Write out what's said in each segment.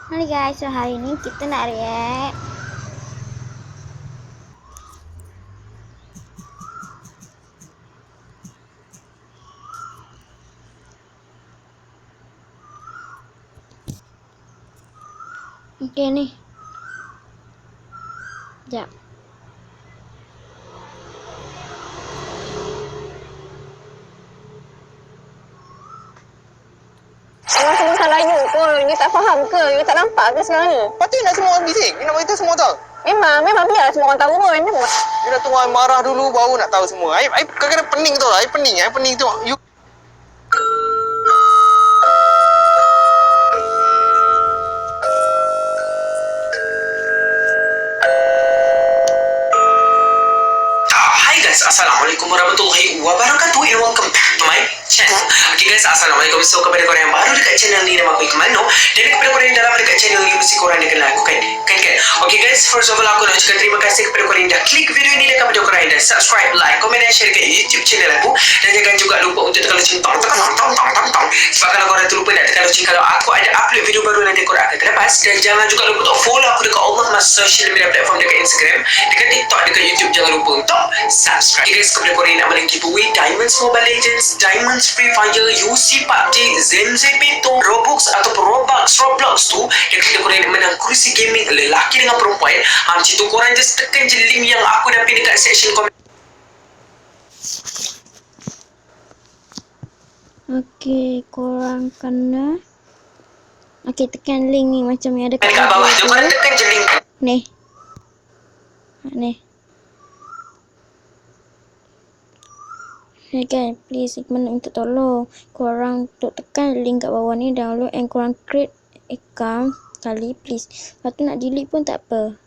Halo guys, so hari ini kita nak react okay nih. Sekejap. Semua salah you pun. You tak faham ke? You tak nampak ke sekarang ni? Patut nak semua orang bising. You nak beritahu semua tahu. Memang biar semua orang tahu pun. You nak tunggu I marah dulu baru nak tahu semua. I kadang-kadang pening tau lah. I pening tu. You Hi guys, Assalamualaikum warahmatullahi wabarakatuh and welcome back to my channel. Okay guys, Assalamualaikum. So kepada korang yang baru dekat channel ni, nama aku Iqmal Noor. Dan kepada korang yang dah lama dekat channel ni, mesti korang dah kenal aku kan? Okay guys, first of all aku nak ucapkan terima kasih kepada korang yang dah klik video ni, dan kepada korang yang dah subscribe, like, komen dan share kat YouTube channel aku. Dan jangan juga lupa untuk tekan lonceng tong. Sebab kalau korang terlupa nak tekan lonceng kalau aku ada upload video baru, nanti korang akan terlepas. Dan jangan juga lupa untuk follow aku dekat all of my social media platform, dekat Instagram, dekat TikTok, dekat YouTube. Jangan lupa untuk subscribe. Okay guys, kepada korang yang nak menang giveaway Diamonds Mobile Legends, Diamonds Free Fire, UC PUBG, Zemzepeto, Robux ataupun Roblox tu, dan kepada korang yang nak menang kursi gaming lelaki dengan perempuan, macam tu korang just tekan je link yang aku dah pin dekat section komen. Okay, korang kena tekan link ni macam yang ada kat Dekat bawah tu tu. korang tekan je link. Ni Hey guys, please Iqmal minta tolong korang untuk tekan link kat bawah ni, download and korang create account sekali please. Lepas tu nak delete pun tak apa.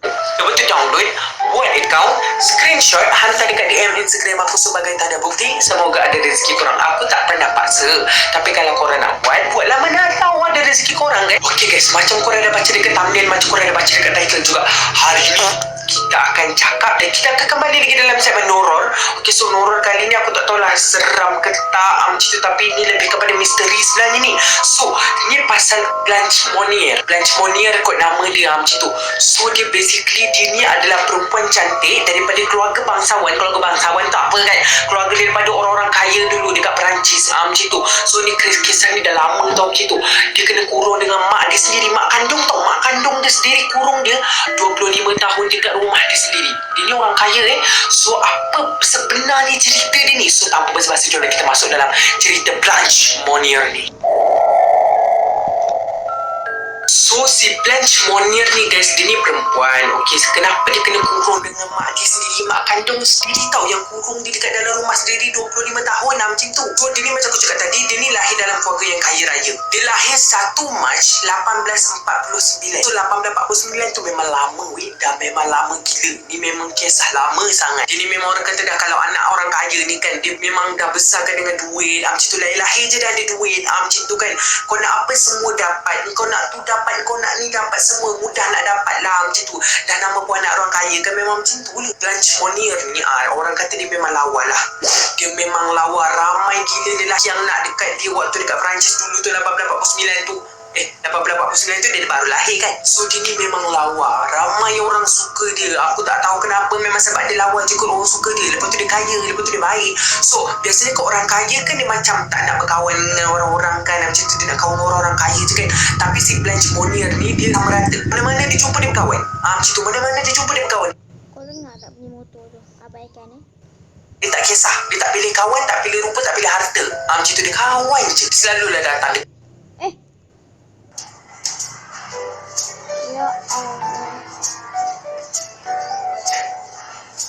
Cuba tu download, buat account, screenshot, hantar dekat DM Instagram aku sebagai tanda bukti. Semoga ada rezeki korang. Aku tak pernah paksa, tapi kalau korang nak buatlah, mana tahu ada rezeki korang kan. Okay guys, macam korang dah baca dekat thumbnail, macam korang dah baca dekat title juga, hari ni kita akan cakap dan kita akan kembali lagi dalam segmen horror. Okay, so horror kali ni aku tak tahulah seram ke tak macam tu, tapi ni lebih kepada misteri sebenarnya ni. So ni pasal Blanche Monnier. Blanche Monnier kot nama dia macam tu. So dia basically dia ni adalah perempuan cantik daripada keluarga bangsawan. Keluarga bangsawan tak apa kan, keluarga daripada orang-orang kaya dulu dekat Perancis macam tu. So ni kisah ni dah lama tau macam tu. Dia kena kurung dengan mak dia sendiri, mak kandung tau. Mak kandung dia sendiri kurung dia 25 tahun dekat rumah dia sendiri. Dia ni orang kaya So apa sebenarnya cerita dia ni? So tanpa basa-basi, jom kita masuk dalam cerita Blanche Monnier ni. So si Blanche Monnier ni guys, dia ni perempuan. Okay, kenapa dia kena kurung dengan mak dia sendiri, mak kandung sendiri tau, yang kurung dia dekat dalam rumah sendiri 25 tahun macam tu. So dia ni macam aku cakap tadi, dia ni lahir dalam keluarga yang kaya raya. Dia lahir 1 Mac 1849. So 1849 tu memang lama dah memang lama gila. Ni memang kisah lama sangat. Dia ni memang orang kata dah, kalau anak orang kaya ni kan, dia memang dah besarkan dengan duit macam tu. Lahir je dah ada duit macam tu kan. Kau nak apa semua dapat, kau nak tu dapat, kau nak ni dapat, semua mudah nak dapat lah macam tu. Dah nama pun anak orang kaya kan, memang macam tu lah. Blanche Monnier ni orang kata dia memang lawa lah. Dia memang lawa. Ramai gila lelaki yang nak dekat dia waktu dekat Perancis dulu tu, 1849 tu. 1849 tu dia baru lahir kan. So dia ni memang lawa. Ramai orang suka dia. Aku tak tahu kenapa, memang sebab dia lawa je kot orang suka dia. Lepas tu dia kaya, lepas tu dia baik. So biasanya kau orang kaya kan, dia macam tak nak berkawan dengan orang-orang kan, macam tu. Dia nak kawan dengan orang-orang kaya je kan. Tapi si Blanche Monnier ni dia merata. Mana-mana dia jumpa dia berkawan. Macam tu, mana-mana dia jumpa dia berkawan. Kau dengar tak bunyi motor tu? Abaikan Dia tak kisah. Dia tak pilih kawan, tak pilih rupa, tak pilih harta. Macam tu, dia kawan je. Selalulah datang dia. Ya Allah.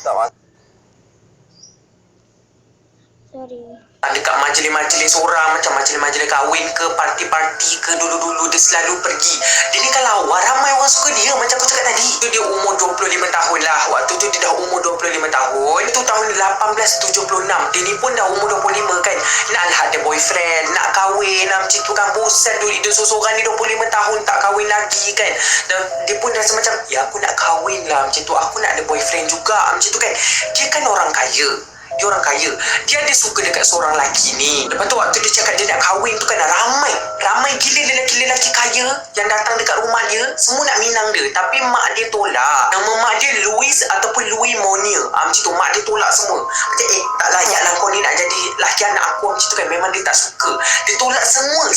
tak masalah. Sorry. Dekat majlis-majlis orang, macam majlis-majlis kahwin ke, parti-parti ke, dulu-dulu dia selalu pergi. Dia ni kalau ramai orang suka dia, macam aku cakap tadi. Dia umur 25 tahun lah. Waktu tu dia dah umur 25 tahun. Itu tahun 1876. Dia ni pun dah umur 25 kan. Nak lah ada boyfriend, nak kahwin macam tu kan. Bosan dulu dia seorang ni 25 tahun tak kahwin lagi kan. Dan dia pun rasa macam, ya aku nak kahwin lah macam tu. Aku nak ada boyfriend juga macam tu kan. Dia kan orang kaya. Dia orang kaya. Dia ada suka dekat seorang lelaki ni. Lepas tu waktu dia cakap dia nak kahwin tu kan, ramai gila lelaki-lelaki kaya yang datang dekat rumah dia, semua nak minang dia. Tapi mak dia tolak. Nama mak dia Louis ataupun Louis Monier. Macam tu, mak dia tolak semua. Macam tak layak lah kau ni nak jadi laki anak aku macam tu kan. Memang dia tak suka. Dia tolak semua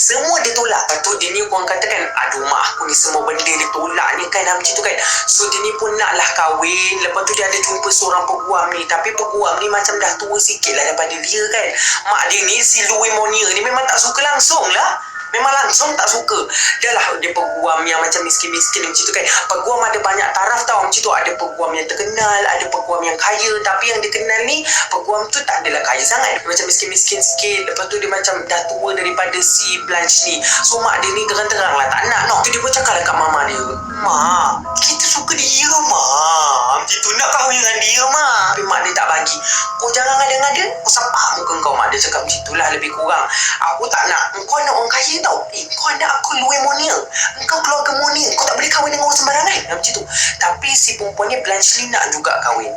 dia tolak. Lepas tu dia ni orang kata kan, aduh mak aku ni semua benda dia tolak ni kan, macam tu kan. So dia ni pun naklah kahwin. Lepas tu dia ada jumpa seorang peguam ni. Tapi peguam ni macam dah tua sikit lah daripada dia kan. Mak dia ni, si Louis Monier ni memang tak suka langsung lah. Memang langsung tak suka. Dia lah dia peguam yang macam miskin-miskin macam tu kan. Peguam ada banyak taraf tau macam tu. Ada peguam yang terkenal, ada peguam yang kaya. Tapi yang dikenal ni, peguam tu tak adalah kaya sangat. Dia macam miskin-miskin sikit. Lepas tu dia macam dah tua daripada si Blanche ni. So mak dia ni terang-terang lah tak nak no. Tu dia pun cakap lah kat mama dia, mak, kita suka dia mak. Macam tu nak kahwin dengan dia mak. Tapi mak dia tak bagi. Kau jangan ngada-ngada, kau sapak muka kau. Mak dia cakap macam itulah lebih kurang. Aku tak nak. Kau anak orang kaya tau. Kau anak aku Louis Monier. Engkau keluarga Monier. Kau tak boleh kahwin dengan orang sembarangan. Macam tu. Tapi si perempuan ni Blanche ni nak juga kahwin.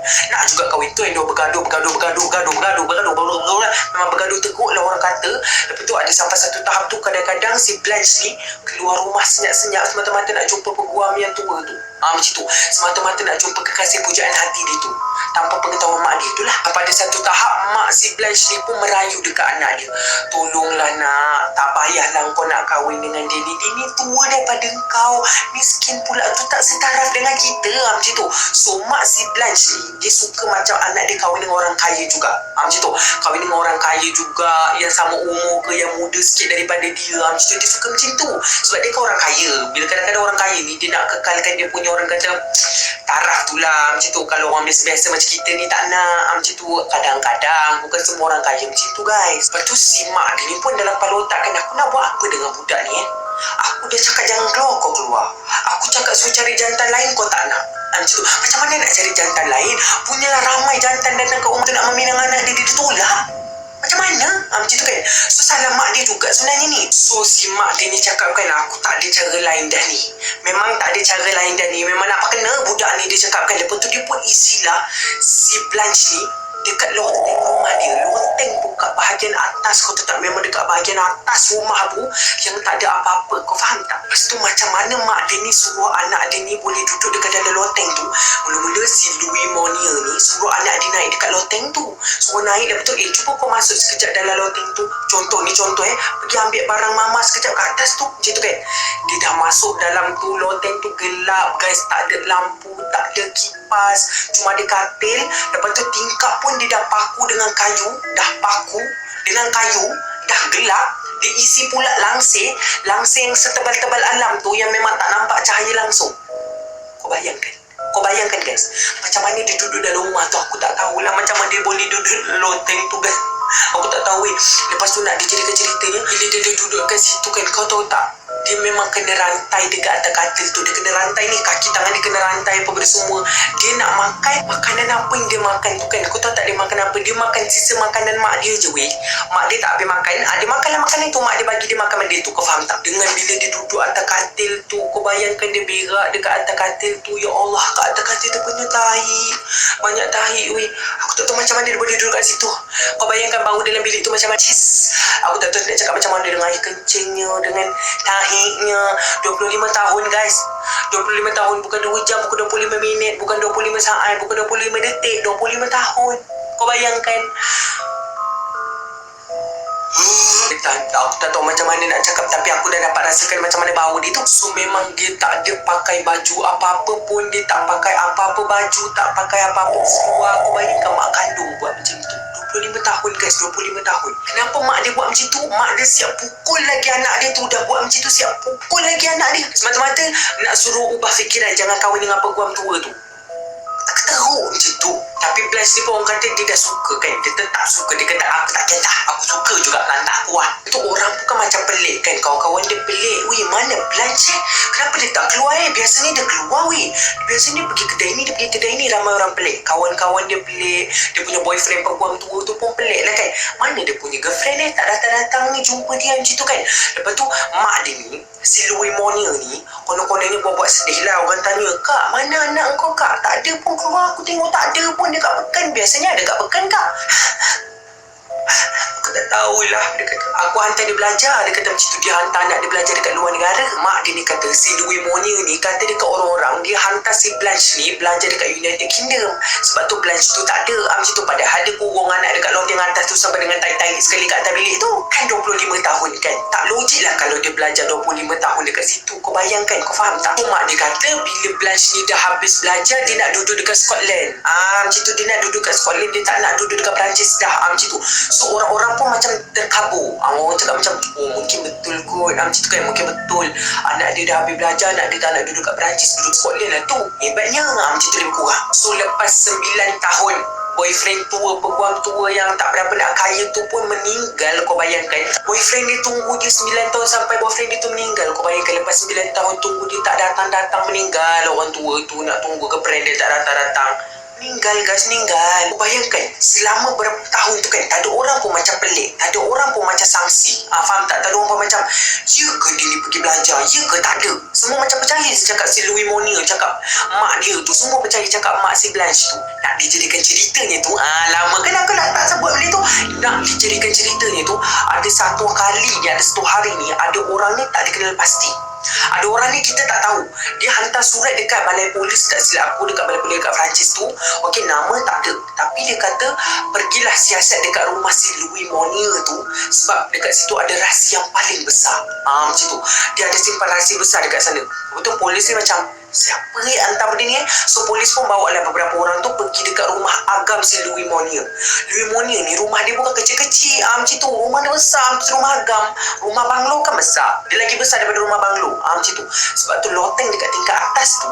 Tu yang dia bergaduh. Memang bergaduh teruk lah orang kata. Lepas tu ada sampai satu tahap tu kadang-kadang si Blanche ni keluar rumah senyap-senyap semata-mata nak jumpa peguam yang tua tu. Macam tu. Semata-mata nak jumpa kekasih pujaan hati dia tu. Tanpa pengetahuan mak dia tu lah. Pada satu tahap mak si Blanche ni pun merayu dekat anak dia. Tolonglah nak, tak payahlah kau nak kahwin dengan dia ni. Dia ni tua daripada kau. Miskin pula tu, tak setaraf dengan kita. Macam tu. So mak si Blanche ni, dia suka macam anak dia kahwin dengan orang kaya juga. Macam tu. Kahwin dengan orang kaya juga, yang sama umur ke, yang muda sikit daripada dia. Macam tu. Dia suka macam tu. Sebab dia kan orang kaya. Bila kadang-kadang orang kaya ni, dia nak kekalkan dia punya orang kata taraf tu lah. Macam tu. Kalau orang biasa-biasa macam kita ni tak nak. Macam tu. Kadang-kadang bukan semua orang kaya macam tu guys. Lepas tu si mak dia ni pun dalam kepala otak kan, aku nak buat apa dengan budak ni Aku dah cakap jangan keluar, kau keluar. Aku cakap suruh cari jantan lain, kau tak nak. Macam tu. Macam mana nak cari jantan lain? Punyalah ramai jantan datang ke rumah tu nak meminang anak dia, dia tolak. Macam mana? Macam tu kan. So salah mak dia juga sebenarnya ni. So si mak dia ni cakap kan, aku tak ada cara lain dah ni. Memang tak ada cara lain dah ni. Memang nak kena budak ni, dia cakap kan. Lepas tu dia pun isilah si Blanche ni dekat loteng rumah dia. Loteng pun kat bahagian atas, kau tahu tak, memang dekat bahagian atas rumah tu yang tak ada apa-apa. Kau faham tak? Lepas tu macam mana mak dia ni suruh anak dia ni boleh duduk dekat dalam loteng tu. Mula-mula si Louis Monier ni suruh anak dia naik dekat loteng tu. Suruh naik, lepas tu cuba kau masuk sekejap dalam loteng tu. Contoh pergi ambil barang mama sekejap kat atas tu. Macam tu kan. Dia dah masuk dalam tu, loteng tu gelap guys, tak ada lampu, tak ada kipas, cuma ada katil. Lepas tu tingkap pun dia dah paku dengan kayu. Dah gelap. Dia isi pula langsir yang setebal-tebal alam tu, yang memang tak nampak cahaya langsung. Kau bayangkan guys, macam mana dia duduk dalam rumah tu. Aku tak tahulah macam mana dia boleh duduk loteng tu guys. Aku tak tahu Lepas tu nak dijadikan ceritanya, bila dia duduk kat situ kan, kau tahu tak, dia memang kena rantai dekat atas katil tu. Dia kena rantai ni, kaki tangan dia kena rantai apa benda semua. Dia nak makan makanan apa yang dia makan tu kan, kau tahu tak dia makan apa? Dia makan sisa makanan mak dia je weh. Mak dia tak habis makan, dia makanlah makanan tu. Mak dia bagi dia makan benda tu. Kau faham tak? Dengan bila dia duduk atas katil tu, kau bayangkan dia berak dekat atas katil tu. Ya Allah, kat atas katil tu punya tahi, banyak tahi weh. Aku tak tahu macam mana dia boleh duduk kat situ. Kau bayangkan bau dalam bilik tu macam aku tak tahu nak cakap macam mana, dengan air kencingnya, dengan tahinya. 25 tahun guys, 25 tahun, bukan 2 jam, bukan 25 minit, bukan 25 saat, bukan 25 detik, 25 tahun. Kau bayangkan. Aku tak tahu macam mana nak cakap, tapi aku dah dapat rasakan macam mana bau dia tu. So memang dia tak ada pakai baju apa-apa pun. Dia tak pakai apa-apa baju, tak pakai apa-apa seluar. Aku bayangkan mak kandung buat macam tu. 25 tahun guys, 25 tahun. Kenapa mak dia buat macam tu? Mak dia siap pukul lagi anak dia tu. Dah buat macam tu, siap pukul lagi anak dia. Semata-mata nak suruh ubah fikiran, jangan kahwin dengan peguam tua tu. Tak teruk macam tu. Tapi Blanche ni pun orang kata dia dah suka kan. Dia tetap suka. Dia kata aku tak kisah, aku suka juga kan, tak kuat. Itu orang pun kan macam pelik kan. Kawan-kawan dia pelik. Weh, mana Blanche kenapa dia tak keluar Biasanya dia keluar weh. Biasanya dia pergi kedai ni, dia pergi kedai ni. Ramai orang pelik. Kawan-kawan dia pelik. Dia punya boyfriend peguam tua tu pun pelik lah kan. Mana dia punya girlfriend tak datang-datang ni jumpa dia macam tu kan. Lepas tu mak dia ni, si Louis Monier ni, Konon-kononnya buat sedih lah. Orang tanya, Kak, mana anak kau, Kak? Tak ada pun keluar. Aku tengok tak ada pun dekat Pekan. Biasanya ada kat Pekan, Kak. Aku tak tahulah. Dia kata, aku hantar dia belajar. Dia kata macam tu, dia hantar anak dia belajar dekat luar negara. Mak dia ni kata, si Louis Monier ni kata dekat orang-orang, dia hantar si Blanche ni belajar dekat United Kingdom. Sebab tu Blanche tu tak ada. Macam tu, padahal dia kurung anak dekat loteng atas tu sampai dengan tarik-tarik sekali kat atas bilik tu. Kan 25 tahun kan. Tak logik lah kalau dia belajar 25 tahun dekat situ. Kau bayangkan, kau faham tak? Mak dia kata bila Blanche ni dah habis belajar, dia nak duduk dekat Scotland. Macam tu, dia nak duduk dekat Scotland. Dia tak nak duduk dekat Perancis dah. Macam tu. So orang-orang pun macam terkabur. Orang cakap macam, oh mungkin betul kot. Macam tu kan, mungkin betul. Anak dia dah habis belajar, anak dia tak nak duduk kat Perancis, duduk Scotland lah tu. Hebatnya. Macam tu lebih kurang. So lepas 9 tahun, boyfriend tua, peguam tua yang tak berapa nak kaya tu pun meninggal. Kau bayangkan, boyfriend dia tunggu dia 9 tahun sampai boyfriend dia tu meninggal. Kau bayangkan, lepas 9 tahun tunggu dia tak datang-datang, meninggal. Orang tua tu nak tunggu ke friend dia tak datang-datang, meninggal guys, meninggal. Kau bayangkan, selama berapa tahun tu kan, tak ada orang pun macam pelik, tak ada orang pun macam sangsi. Faham tak? Tak ada orang pun macam, ya ke dia ni pergi belajar, ya ke? Tak ada. Semua macam percaya cakap si Louis Monier, cakap mak dia tu, semua percaya cakap mak si Blanche tu. Nak dijadikan ceritanya tu, lama kan aku nak tak sebut benda tu. Nak dijadikan ceritanya tu, ada satu kali ni, ada satu hari ni, ada orang ni tak dikenal pasti. Ada orang ni kita tak tahu. Dia hantar surat dekat balai polis, tak silap aku, dekat balai polis dekat Perancis tu. Okey, nama tak ada, tapi dia kata pergilah siasat dekat rumah si Louis Monier tu, sebab dekat situ ada rahsia yang paling besar. Macam tu. Dia ada simpan rahsia besar dekat sana. Betul, polis ni macam, siapa hantar benda ni? So polis pun bawa lah beberapa orang tu pergi dekat rumah agam si Louis Monier. Louis Monier ni rumah dia bukan kecil-kecil, macam tu. Rumah dia besar, macam rumah agam. Rumah banglo kan besar, dia lagi besar daripada rumah banglo. Macam tu. Sebab tu loteng dekat tingkat atas tu,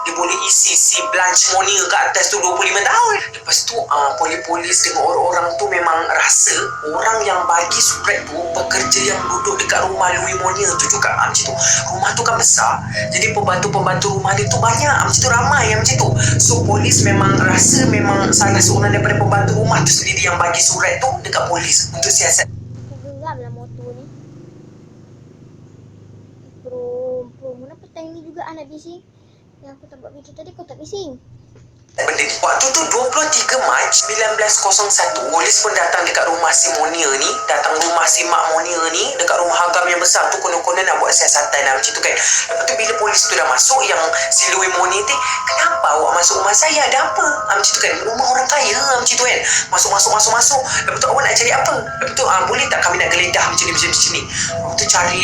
dia boleh isi si Blanche Monier kat atas tu 25 tahun. Lepas tu polis-polis dengan orang-orang tu memang rasa orang yang bagi surat tu pekerja yang duduk dekat rumah Louis Monier tu juga. Macam tu. Rumah tu kan besar, jadi pembantu-pembantu rumah dia tu banyak. Macam tu, ramai yang macam tu. So polis memang rasa memang salah seorang daripada pembantu rumah tu sendiri yang bagi surat tu dekat polis untuk siasat. Aku geram lah motor ni. Bro, kenapa time ni juga anak bising? Yang aku tak buat video tadi kau tak bising. Benda ni. Waktu tu 23 Mac 1901, polis pun datang dekat rumah si Monier ni, datang rumah si Mak Monier ni, dekat rumah agam yang besar tu, konon-konon nak buat siasatan lah macam tu kan. Lepas tu bila polis tu dah masuk, yang si Louis Monier ni, kenapa awak masuk rumah saya, ada apa? Macam tu kan, rumah orang kaya macam tu kan. Masuk. Lepas tu awak nak cari apa? Lepas tu boleh tak kami nak geledah macam ni. Lepas tu cari.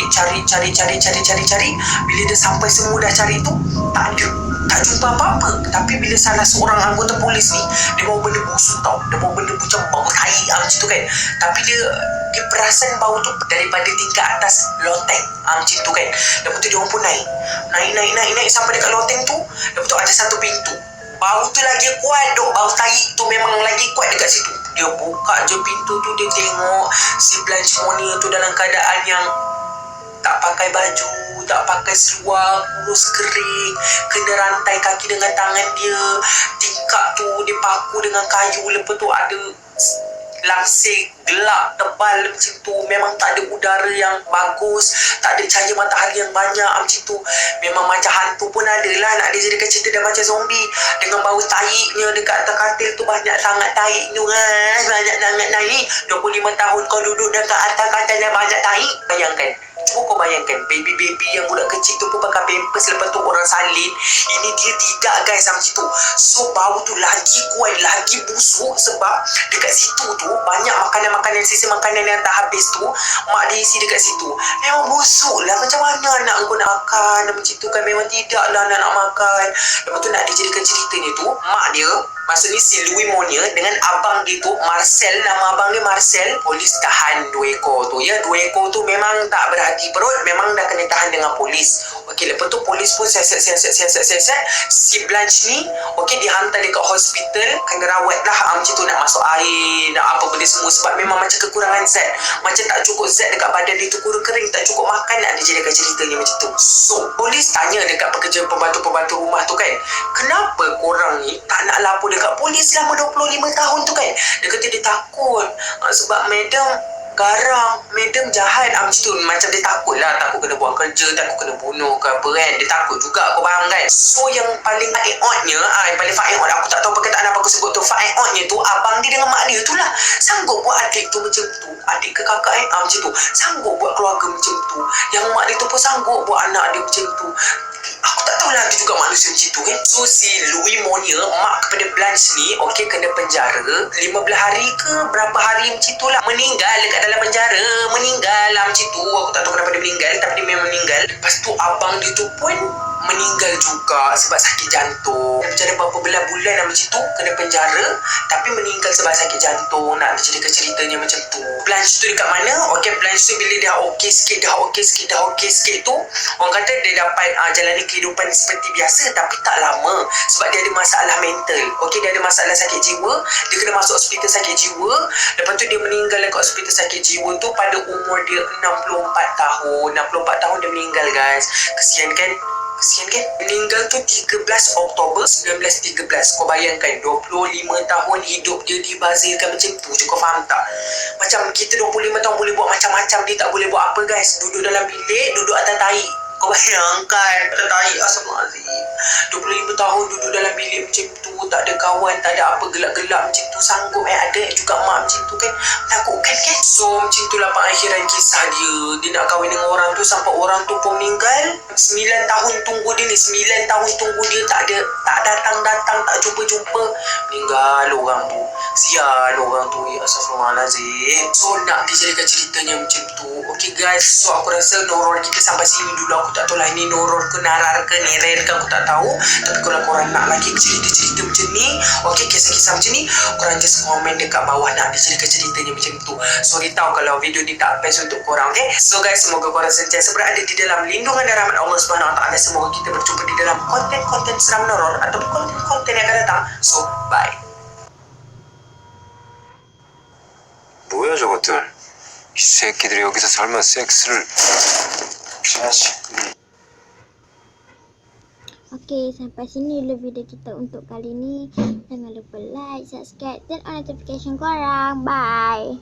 Bila dia sampai semua dah cari tu, tak ada. Tak jumpa apa-apa. Tapi bila salah seorang anggota polis ni, dia bawa benda busuk tau. Dia bawa benda macam bau tai macam tu kan. Tapi dia perasan bau tu daripada tingkat atas loteng. Macam tu kan. Lepas tu dia orang pun naik sampai dekat loteng tu. Lepas tu ada satu pintu. Bau tu lagi kuat duk. Bau tai tu memang lagi kuat dekat situ. Dia buka je pintu tu, dia tengok si Blanche Monier tu dalam keadaan yang tak pakai baju, tak pakai seluar, kurus kering, kena rantai kaki dengan tangan dia, tingkap tu dia paku dengan kayu. Lepas tu ada langsir gelap tebal macam tu. Memang tak ada udara yang bagus, tak ada cahaya matahari yang banyak macam tu. Memang macam hantu pun ada lah. Nak dijadikan cerita dah macam zombie. Dengan bau taiknya dekat atas katil tu, banyak sangat taik tu. Banyak sangat taik. 25 tahun kau duduk dekat atas katil yang banyak taik. Bayangkan. Cuba kau bayangkan, baby-baby yang budak kecil tu pun pakai pampers, lepas tu orang salin. Ini dia tidak guys, macam tu. So bau tu lagi kuat, lagi busuk. Sebab dekat situ tu banyak makanan-makanan, sisa makanan yang tak habis tu, mak dia isi dekat situ. Memang busuk lah. Macam mana anak aku nak makan macam tu kan? Memang tidak lah anak nak makan. Lepas tu nak dijadikan ceritanya tu, mak dia, maksudnya si Louis Monier dengan abang dia tu, Marcel, nama abang dia Marcel, polis tahan 2 ekor tu ya. 2 ekor tu memang tak berhati perut, memang dah kena tahan dengan polis. Okey, lepas tu polis pun siasat. Si Blanche ni, okey, dihantar dekat hospital, kena rawat lah macam tu, nak masuk air, nak apa benda semua. Sebab memang macam kekurangan zat, macam tak cukup zat dekat badan dia tu, kurus kering, tak cukup makan, nak dijadikan ceritanya macam tu. So polis tanya dekat pekerja pembantu-pembantu rumah tu kan, kenapa korang ni tak nak lapor dekat polis selama 25 tahun tu kan? Dia kata dia takut sebab madam garang, madam jahat macam tu. Macam dia takut lah, takut kena buang kerja, takut kena bunuh ke apa kan. Dia takut juga, kau faham kan? So yang paling faeotnya, yang paling faeot, aku tak tahu perkataan apa aku sebut tu, faeotnya tu abang dia dengan mak dia tu lah sanggup buat adik tu macam tu, adik ke kakak macam tu, sanggup buat keluarga macam tu, yang mak dia tu pun sanggup buat anak dia macam tu. Aku tak tahulah dia juga manusia macam tu kan. So si Louis Monier, mak kepada Blanche ni, okey, kena penjara 15 hari ke berapa hari macam tu lah. Meninggal dekat dalam penjara. Meninggal lah macam tu. Aku tak tahu kenapa dia meninggal, tapi dia memang meninggal. Lepas tu abang dia tu pun meninggal juga sebab sakit jantung. Dia penjara berapa bulan lah macam tu, kena penjara tapi meninggal sebab sakit jantung. Nak cerita ceritanya macam tu. Blanche tu dekat mana? Okey, Blanche tu bila dah okey sikit, dah okey sikit tu, orang kata dia dapat jalani kehidupan seperti biasa tapi tak lama sebab dia ada masalah mental. Okey, dia ada masalah sakit jiwa, dia kena masuk hospital sakit jiwa. Lepas tu dia meninggal dekat hospital sakit jiwa tu pada umur dia 64 tahun. 64 tahun dia meninggal, guys. Kesian kan? Meninggal tu 13 Oktober 1913. Kau bayangkan 25 tahun hidup dia dibazirkan macam tu je, kau faham tak? Macam kita 25 tahun boleh buat macam-macam, dia tak boleh buat apa, guys. Duduk dalam bilik, duduk atas tahi. Kau bayangkan atas tahi, astagfirullahalazim. 25 tahun duduk dalam bilik macam tu, tak ada kawan, tak ada apa, gelap-gelap macam tu, sanggup ada juga mak macam tu kan. Menakutkan kan? So macam itulah pengakhiran kisah dia. Dia nak kahwin dengan orang tu sampai orang tu pun meninggal. 9 tahun tunggu dia ni, 9 tahun tunggu dia, tak datang-datang, tak jumpa-jumpa, meninggal orang tu. Sial orang tu, ya astagfirullahalazim. So nak dijadikan ceritanya macam tu. Okay guys, so aku rasa horror kita sampai sini dulu. Aku tak tahu lah ini horror ke narar ke ni rare ke, aku tak tahu. Tapi kalau korang nak lagi cerita-cerita macam ni, okay, kisah-kisah macam ni, korang just komen dekat bawah nak dijadikan ceritanya macam tu. Sorry tahu kalau video ni tak best untuk korang, okay? So guys, semoga korang sentiasa berada di dalam lindungan dan rahmat Allah Subhanahu Wa Taala. Semoga kita berjumpa di dalam konten-konten seram horror ataupun konten-konten yang akan datang. So bye. 뭐야 저것들? 이 새끼들이 여기서 설마 섹스를... 자식. Okey, sampai sini dulu video kita untuk kali ni. Jangan lupa like, subscribe dan on notification korang. Bye.